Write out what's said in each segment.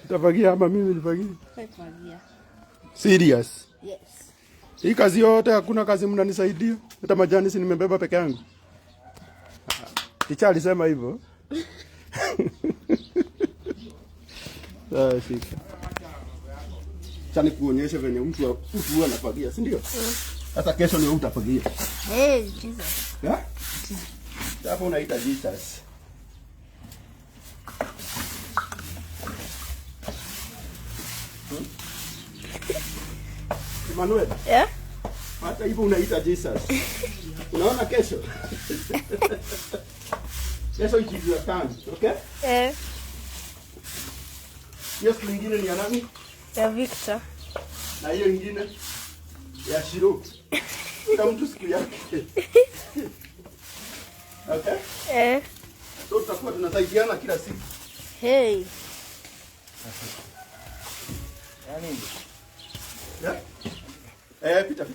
Utafagia ama mimi nifagie? Fagia. Serious? Yes. Hii kazi yote hakuna kazi mnanisaidia? Hata majani si nimebeba peke yangu. Ticha alisema hivyo. Shika. Chani kuonyesha venye mtu anafagia, si ndio? Sasa kesho ni utafagia. Jesus. Hapo unaita Jesus. Emmanuel. Yeah? Hata hivyo unaita Jesus. Unaona kesho? Kesho ikiwa tano, okay? Yes, nyingine ni ya nani? Ya Victor. Na hiyo nyingine ya Shiro. Kama mtu siku yake. Okay? So tutakuwa tunasaidiana kila siku. Yaani pita.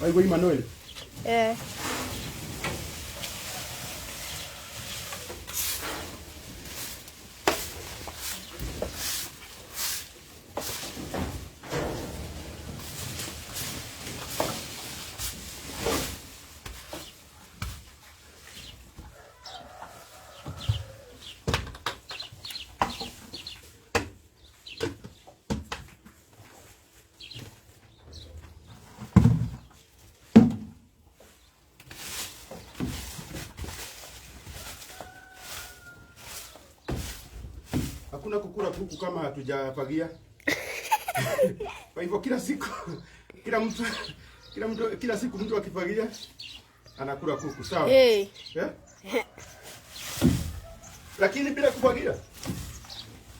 Wewe Emmanuel. Hakuna kukula kuku kama hatujafagia. Kwa hivyo kila siku kila siku mtu akifagia anakula kuku, sawa? Lakini bila kufagia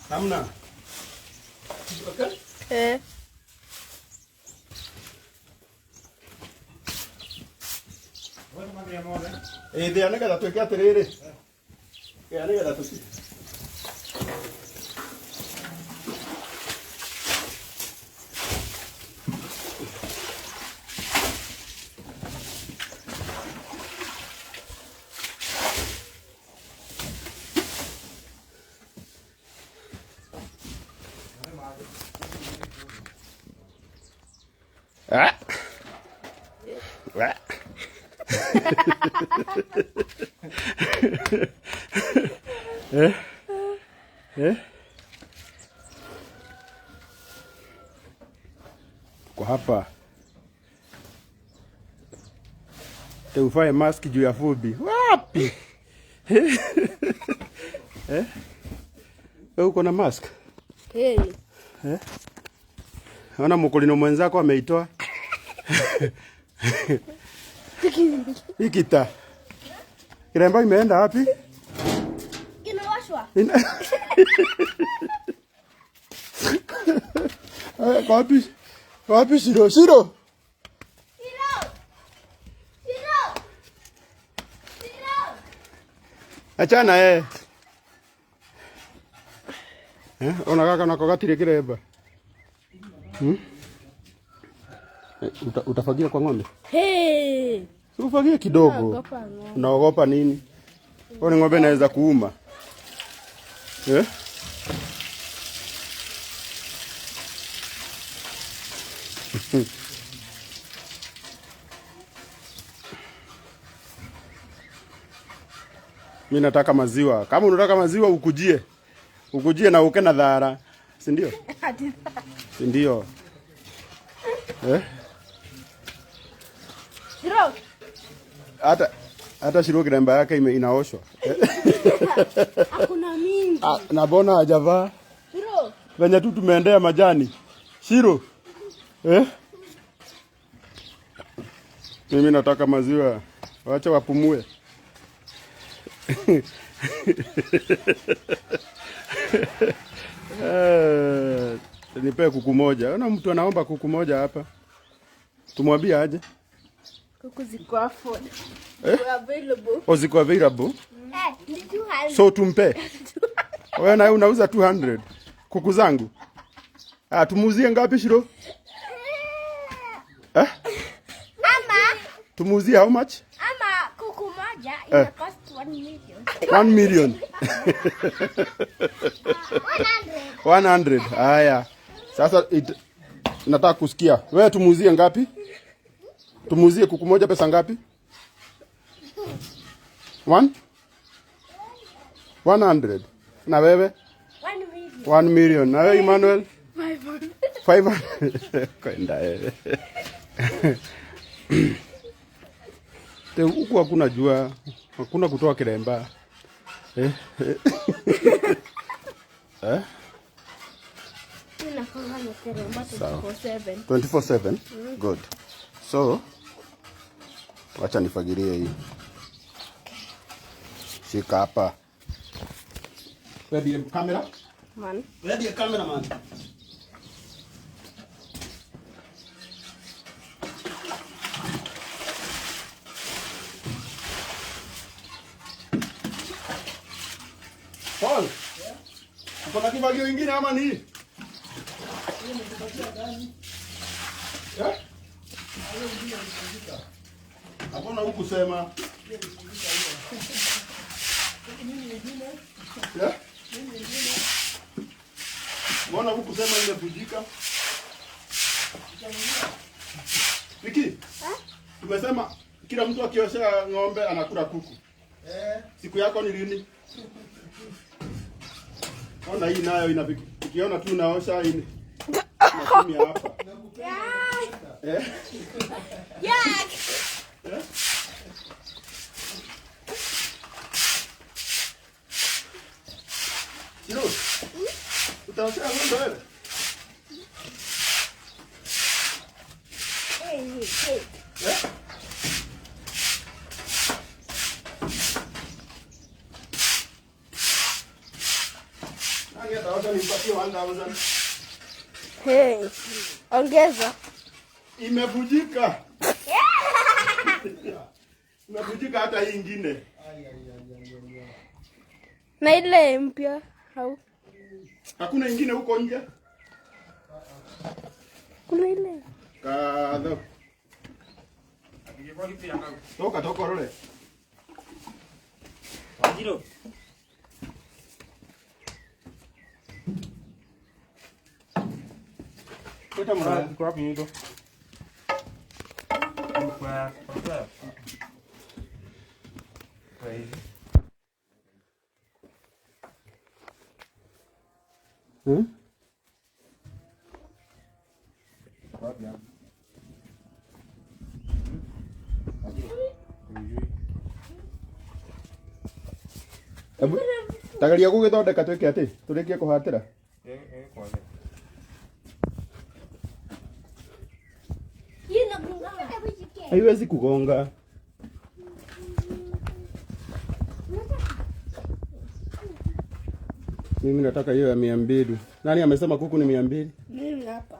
hamna. Okay? Ndio anaga tuwekea terere. Anaga tuwekea. Kwa hapa uvae mask juu ya fubi. Wapi? Wewe uko na mask? Ona mkulino mwenzako ameitoa. Ikita. Kiremba imeenda wapi? Kinawashwa. Wapi Shiro? Achana ona kaka nako gatire kiremba. Utafagia kwa ng'ombe? Ufagie kidogo. Unaogopa nini? Kwa ng'ombe inaweza kuuma. Mimi nataka maziwa. Kama unataka maziwa ukujie na uke na dhara. Si ndio? Si ndio? Shiro. Hata Shiro kiremba yake inaoshwa. Hakuna mingi. Na bona hajavaa. Shiro. Venye tu tumeendea majani. Shiro. Mimi nataka maziwa. Wacha wapumue. Nipe kuku moja. Ona mtu anaomba kuku moja hapa. Tumwambie aje? Kuku ziko afford. Available. Ziko available? So tumpe. Wewe na unauza 200 kuku zangu. Tumuuzie ngapi Shiro? Eh? Tumuuzie how much? Ama kuku moja ina cost 1 million. 1 million. 100. Haya. Sasa nataka kusikia. Wewe tumuuzie ngapi? Tumuuzie kuku moja pesa ngapi? 100. Na wewe? 1 million. Na wewe Emmanuel? 500. Kwenda wewe. Huku hakuna jua, hakuna kutoa kiremba. Eh? 24/7. Good. So, wacha nifagirie hii. Shika hapa. Ready the camera? Man. Ready the camera, man. Paul. Yeah. Kuna kibagio kingine ama ni? Hii nimekupatia gani? Eh? Hakuna huku sema. Yeah? Mbona huku sema imevunjika? Viki? Tumesema kila mtu akiosha ng'ombe anakula kuku. Siku yako ni lini? Ona hii nayo ukiona tu naosha hii. Natumia hapa. Eh? Yak. Eh? Sio. Utaosha ng'ombe wewe? Hey. Eh? Hey, ongeza. Imevujika. Imevujika hata hii nyingine. Na ile mpya au? Hakuna nyingine huko nje? Kuna ile. Kadho. Toka role. Ajiro. Kita mara Kwa wapi nito? Kwa. Wapi hapo? Ebu tagaria gugithondeka twike ati turikie kuhatira Kwage. haiwezi kugonga. Mimi nataka hiyo ya 200. Nani amesema kuku ni 200? Mimi hapa.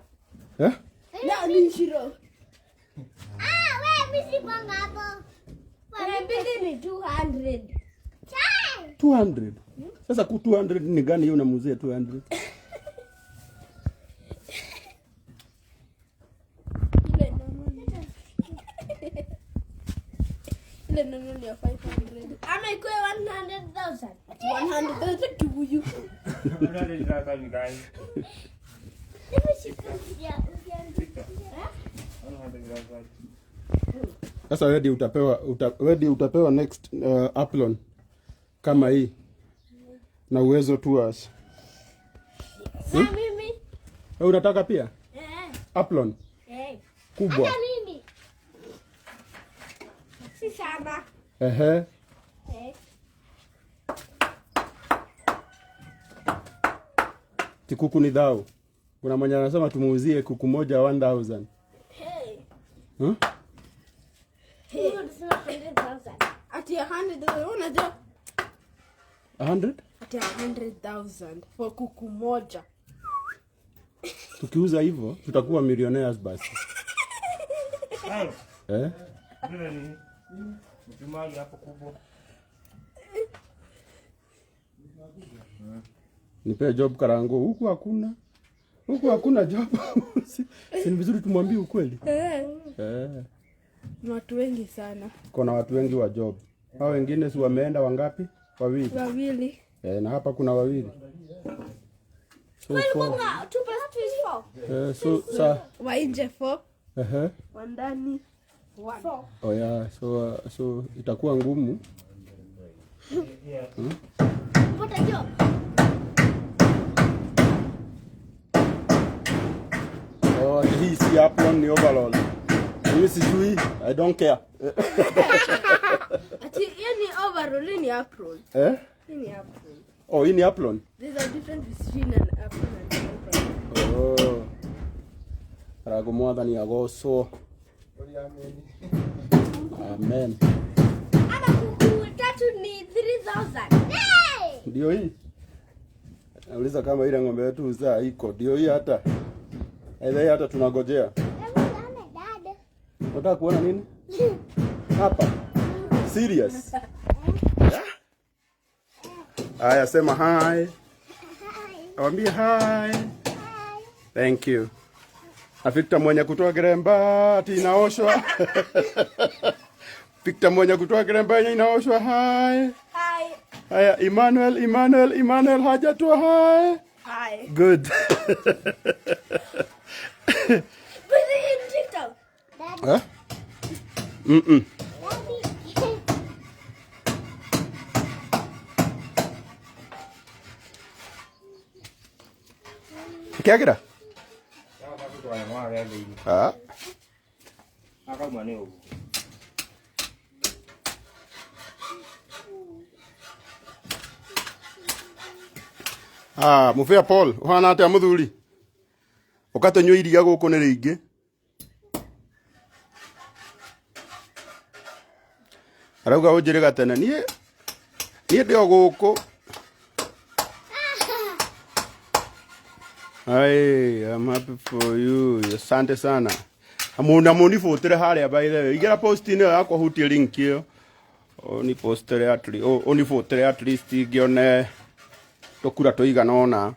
Eh? Na ni shiro. Wewe mimi sipanga hapo. Mbili ni 200. 200. Sasa ku 200 ni gani hiyo unamuzia 200? Ile nono ni 500. Ama iko 100,000. 100,000 kibuyu. Sasa wewe utapewa next Upload kama hii na uwezo tours. Mimi. Wewe unataka pia? Upload. Kubwa. Mimi. Si sana. Kuku ni dhao. Kuna mmoja anasema tumuuzie kuku moja 1000. Ati 100,000 unajua? 100? Ati 100,000 for kuku moja. Tukiuza hivyo tutakuwa millionaires basi. Ndio ni. Mtumaji hapo kubwa. Nipe job Karango, huku hakuna. Huku hakuna job. Si ni vizuri tumwambie ukweli. Ni watu wengi sana. Kuna watu wengi wa job. Hao wengine si wameenda wangapi? Wawili. Na hapa kuna wawili. So so sa wa nje 4. Wa ndani 1. Oh yeah, so itakuwa ngumu. Pata job. Oh, hii si apron ni overall. Mimi sijui, I don't care. Ati yani overall ni apron. Ni apron. Oh, hii ni apron. There's a difference between an apron and an apron. Oh. Rago mwathani agoso. Amen. Ana kuku tatu ni 3000. Hey! Ndio hii. Nauliza kama ile ng'ombe yetu uzaa iko. Ndio hii hata. Aidha hata tunagojea. Unataka kuona nini? Hapa. Serious. Aya, sema hi. Awambie hi. Thank you. Victor mwenye kutoa Geremba ati inaoshwa. Victor mwenye kutoa Geremba inaoshwa hi. Hi. Aya, Emmanuel hajatoa hi. Hi. Good. Huh? Kaya kira? Mufia Paul, uhana atia muthuri? Ukatonywa iria guku ni ringi. Arauga unjire gatene nie ndio guku. Hey, I'm happy for you. Asante sana. Amuna muni fotere haria by the way. Igera post ino yako hutie link hiyo. Oni postere at least. Oni fotere at least gione tokura toiga nona.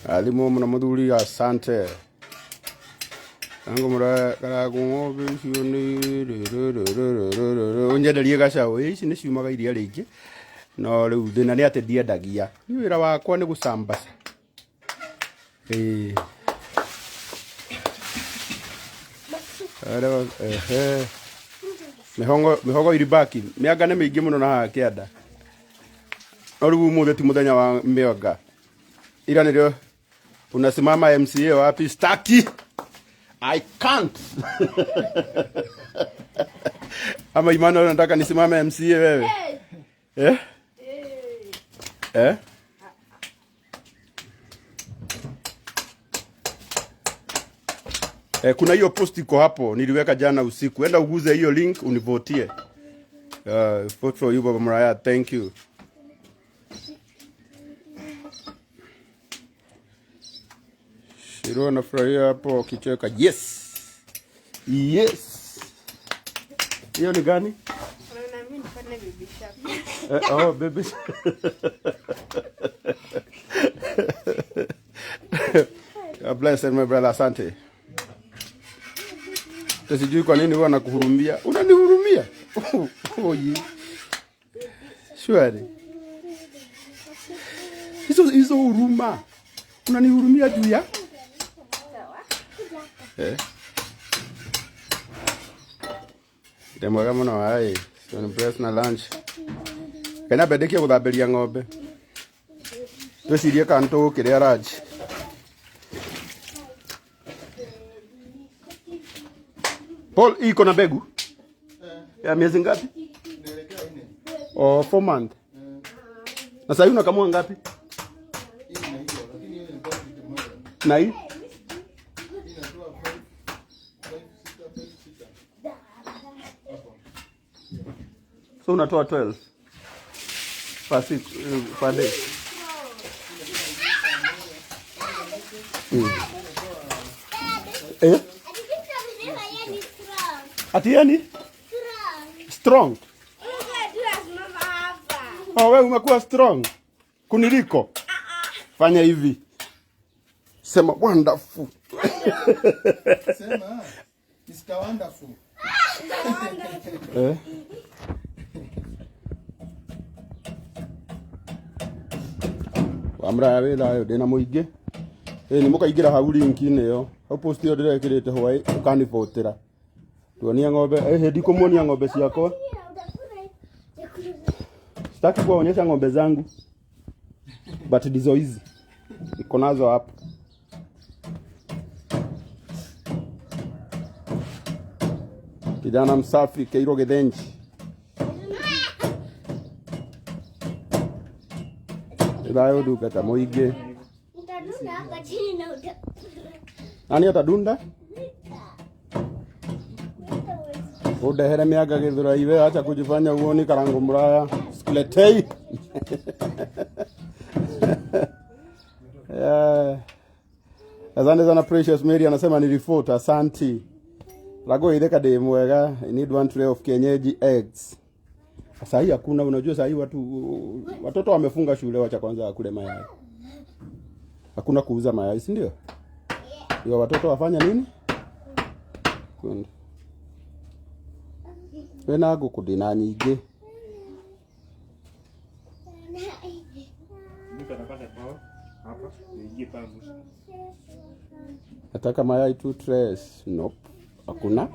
Alimu muna muthuri asante. Tango mura karago bisho ni onyederie gacaũ ici nĩ ciumaga iria rĩingĩ no rĩu thĩna nĩ atĩ ndiendagia ni wĩra wakwa nĩ gũcambaca mihogo iribaki mĩanga nĩ mĩingĩ mũno na haha kĩanda no rĩu ũmũthĩ ti mũthenya wa mĩanga ira nĩrĩo unasimama MCA wapi staki I can't. Ama Emmanuel nataka nisimame MCA wewe. Kuna hiyo post iko hapo niliweka jana usiku. Enda uguze hiyo link univotie. Vote for you Baba Muraya. Thank you. Shiro anafurahia hapo kicheka. Yes. Hiyo ni gani? Na mimi nifanye baby shark. Baby. God bless my brother, asante. Sijui kwa nini huwa nakuhurumia. Unanihurumia? Shwari. Hizo huruma. Unanihurumia juu ya? Demo kama no hai. So ni press na lunch. Kenya bedeki guthamberia ng'ombe. Twicirie kanto kiria raj. Paul iko na mbegu? Ya miezi ngapi? 4 months. Na sasa unakamua ngapi? Na hii? So unatoa 12 per day. Ati yani? Strong. Oh, wewe umekuwa strong kuniliko. Fanya hivi. Sema wonderful. Sema Mr. Wonderful. Amra yawe dayo dena muingi. Ni mukaingira hau link-inĩ yo. Hau post yo ndirekirite hwai ukanibotera. Tuonia ng'ombe, hedi kumuonia ng'ombe ciakwa. Sitaki kuonyesha ng'ombe zangu. But ndizo hizi. Niko nazo hapa. Kijana msafi Keiro Githenji. Dayo dukata muingi. Nani atadunda? Udehere miaga githura iwe acha kujifanya uoni karango mraya. Skletei. Asante sana Precious Mary anasema ni report asante. Lago ile kade mwega I need 1 tray of kienyeji eggs. Sasa hii hakuna, unajua sasa hii watoto wamefunga shule wacha kwanza kule mayai. Hakuna kuuza mayai, si ndio? Ndio watoto wafanya nini? Kwenda. Wena gukudina nyingi. Nataka mayai 2 trays. Nope. Hakuna.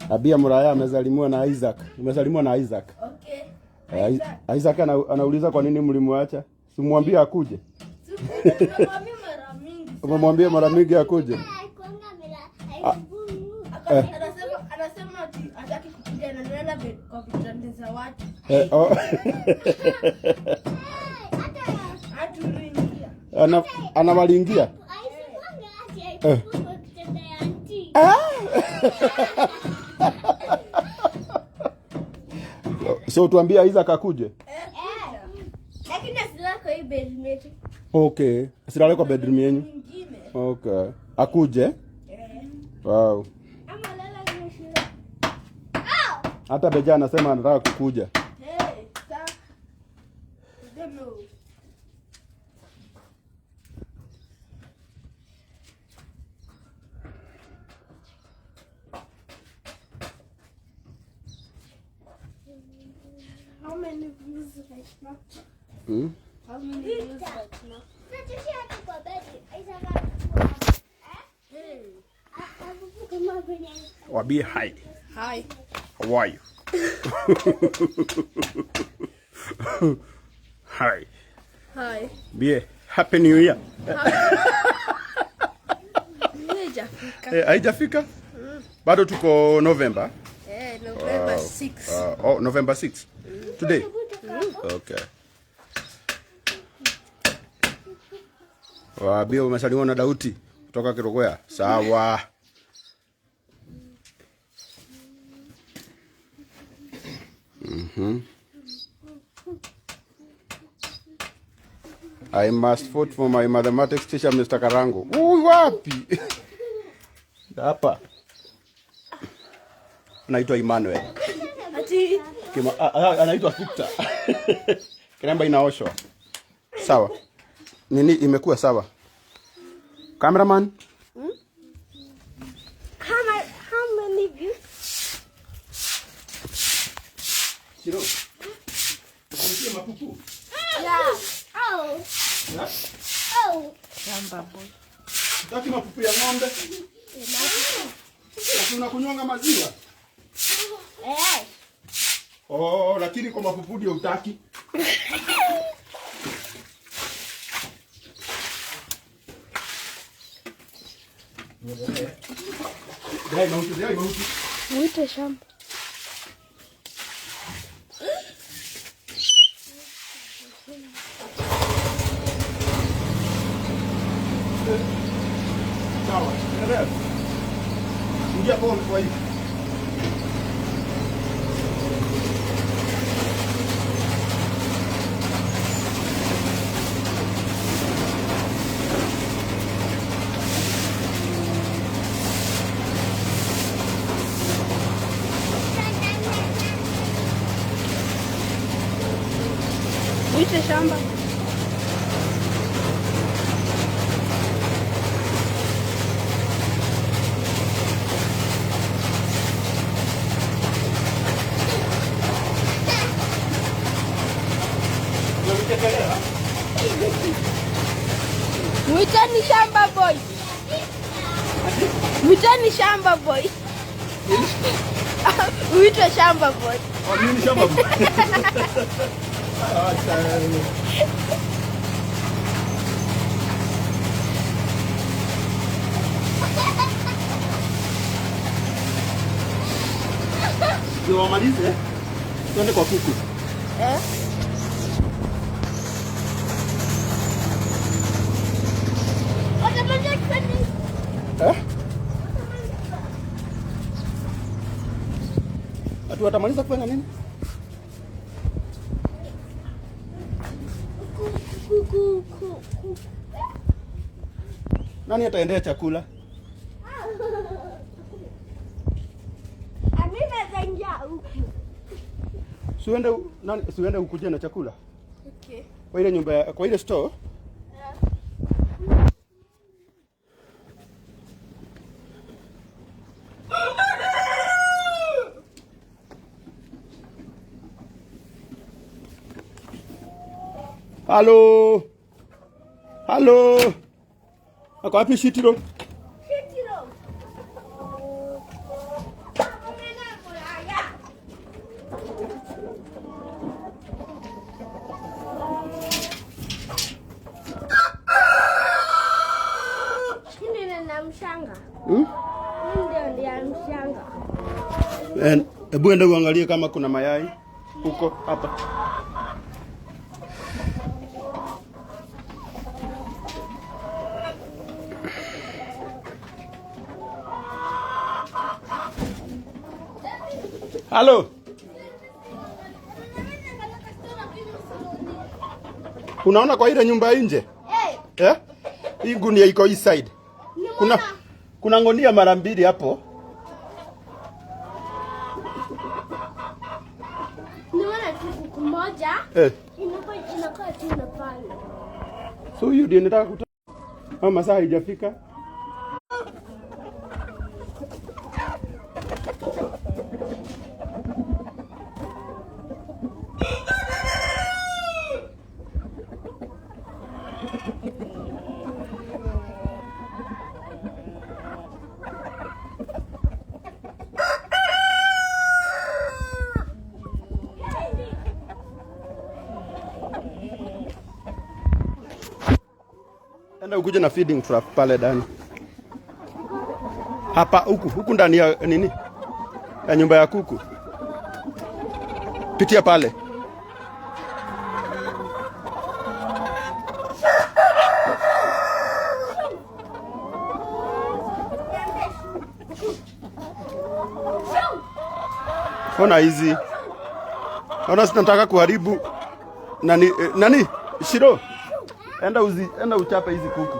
Abia Muraya amezalimwa na Isaac. Umezalimwa na Isaac. Okay. Isaac anauliza kwa nini mlimwacha? Simwambie akuje. Umemwambia mara mingi akuje. Anasema ati hataki kukuja na nenda kwa vitanda za watu. Anamalingia. So tuambie Isaac akuje. Lakini asilala kwa hii bedroom yetu. Okay. Asilala kwa bedroom yenu. Okay. Akuje? Wow. Ama lala kwa shule. Hata Beja anasema anataka kukuja. How many views right now? How many views right now? Wabie hi. Hi. How are you? Hi. Hi. Bie, happy new year. Haijafika? Bado tuko November. November 6. November 6. Today. Okay. Wabie umesaliwa na Dauti kutoka Kirogwea. Sawa. I must vote for my mathematics teacher Mr. Karango. Wapi? Hapa. Anaitwa Emmanuel. Ati Anaitwa Victor. Kiremba inaoshwa. Sawa. Nini imekuwa sawa? Cameraman? how many views? Siro. Usikie mapupu. Yeah. Oh. Yeah? Oh. Shamba boy. Utaki mapupu ya ng'ombe? Lakini unakunywanga maziwa? Lakini kwa mapupu ndio utaki. Dai mauti. Muite shamba. Sawa. Ingia pole kwa hiyo. Uite shamba. Mwiteni shamba boy. Mwiteni shamba boy. Uitwe shamba boy. Oh, mimi shamba boy. Ndio wamalize. Twende kwa kuku. Atu watamaliza kufanya nini? Nani ataendea chakula? Amina zenja huku. Siuende ukuje na chakula? Okay. Kwa ile nyumba, kwa ile store? Halo. Halo. Ako wapi Shitiro? Shitiro. Ndio na mshanga. Ndio mshanga. Hebu enda uangalie kama kuna mayai huko hapa. Halo. Unaona kwa ile nyumba nje? Eh? Hii gunia iko east side. Kuna ngonia mara mbili hapo. Nimeona kuku moja. Inakaa tu na pale. So huyu ndiye nataka kutoa. Ama masaa haijafika. Enda ukuje na feeding trap pale ndani. Hapa huku ndani ya nini? Ya nyumba ya kuku. Pitia pale. Ona hizi. Ona sinataka kuharibu nani? Shiro. Enda uchape hizi kuku.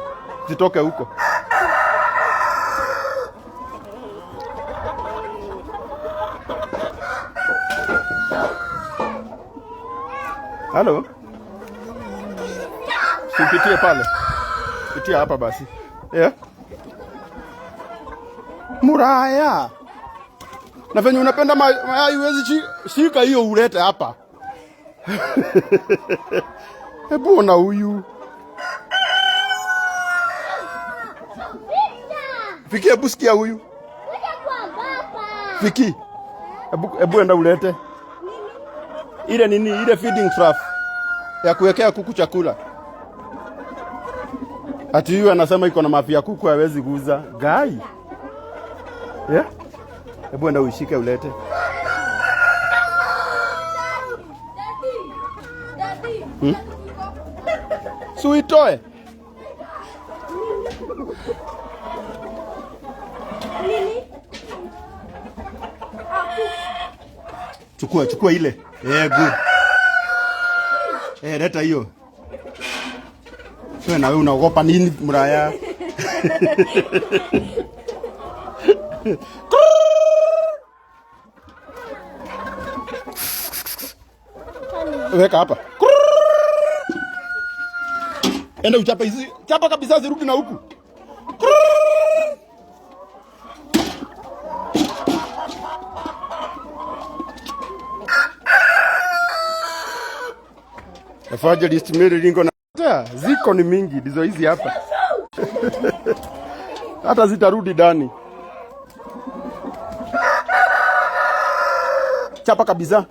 Zitoke huko. Halo? Sipitie pale. Pitia hapa basi. Yeah. Muraya. Na venye unapenda mayai huwezi shika hiyo ulete hapa. Hebu ona huyu. Fiki, hebu sikia huyu. Fiki. Hebu enda ulete. Ile nini, ile feeding trough ya kuwekea kuku chakula. Ati huyu anasema iko na mafia kuku hawezi kuuza. Gai. Yeah? Hebu enda uishike ulete. Suitoe. Chukua ile. Good. Leta hiyo. Wewe na wewe unaogopa nini Muraya? Weka hapa. Enda uchapa hizi. Chapa kabisa zirudi na huku. Evangelist Mary Ringo na ziko ni mingi ndizo hizi hapa. Hata zitarudi ndani. Chapa kabisa.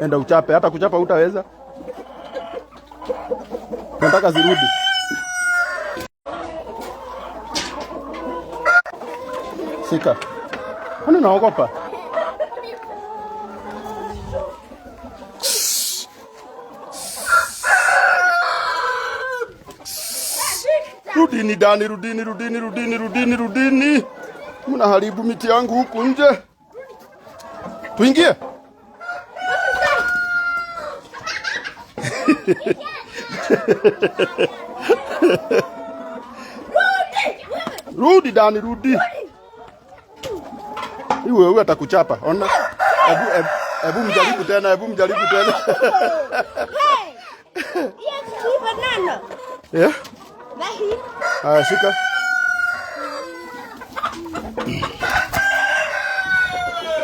Enda uchape, hata kuchapa utaweza. Nataka zirudi. Shika. Kwani unaogopa? Rudini ndani, rudini. Mnaharibu miti yangu huku nje. Tuingie. Rudi ndani, rudi. Wewe atakuchapa. Ona. Hebu mjaribu tena, Hey! Yes, ni banana. Yeah? Nahi. Shika.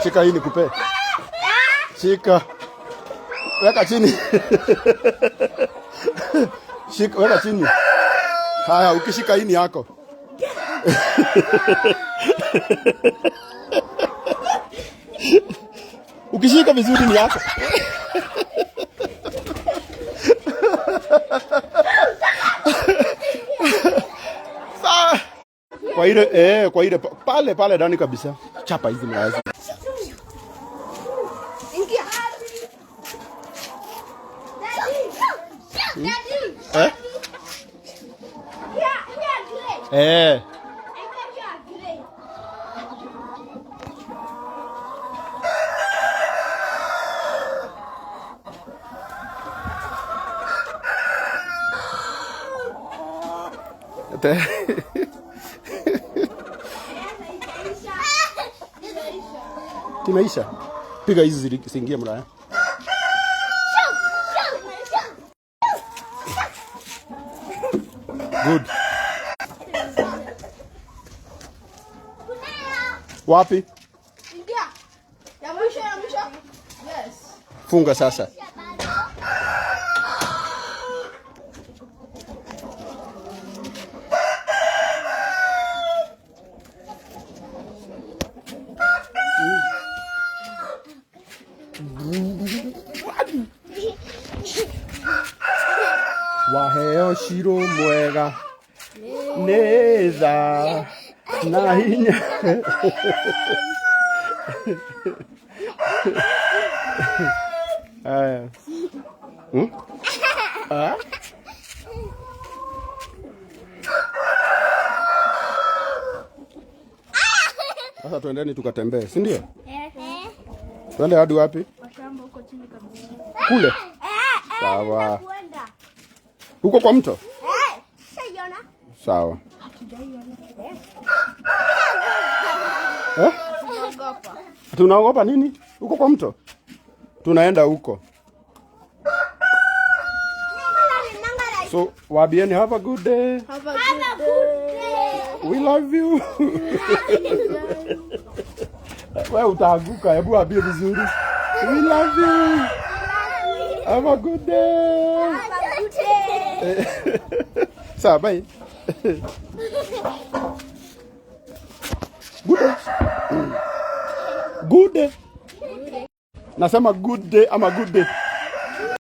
Shika hii nikupe. Shika. Weka chini. Shika, weka chini. Haya, ukishika hii ni yako. Ukishika vizuri ni yako. Kwa ile pale ndani kabisa. Chapa hizi mlazi. Ingia. Daddy. Eh? Yeah, Timaisha. Piga hizi zisiingie mlaya. Good. Wapi? Ingia. Ya mwisho. Yes. Funga sasa. Waheo shiro mwega neza na hinya. Sasa tuendeni tukatembee, si ndio? Twende hadi wapi? Kule. Sawa. Huko kwa mto? Sawa. Tunaogopa nini? Huko kwa mto? Tunaenda huko. So, wabieni have a good day. Have a good day. We love you. Wewe utaanguka, hebu waambie vizuri. We love you. Have a good day. Have a good day. Sawa, bye. Good day. Good day. Nasema good day ama good day.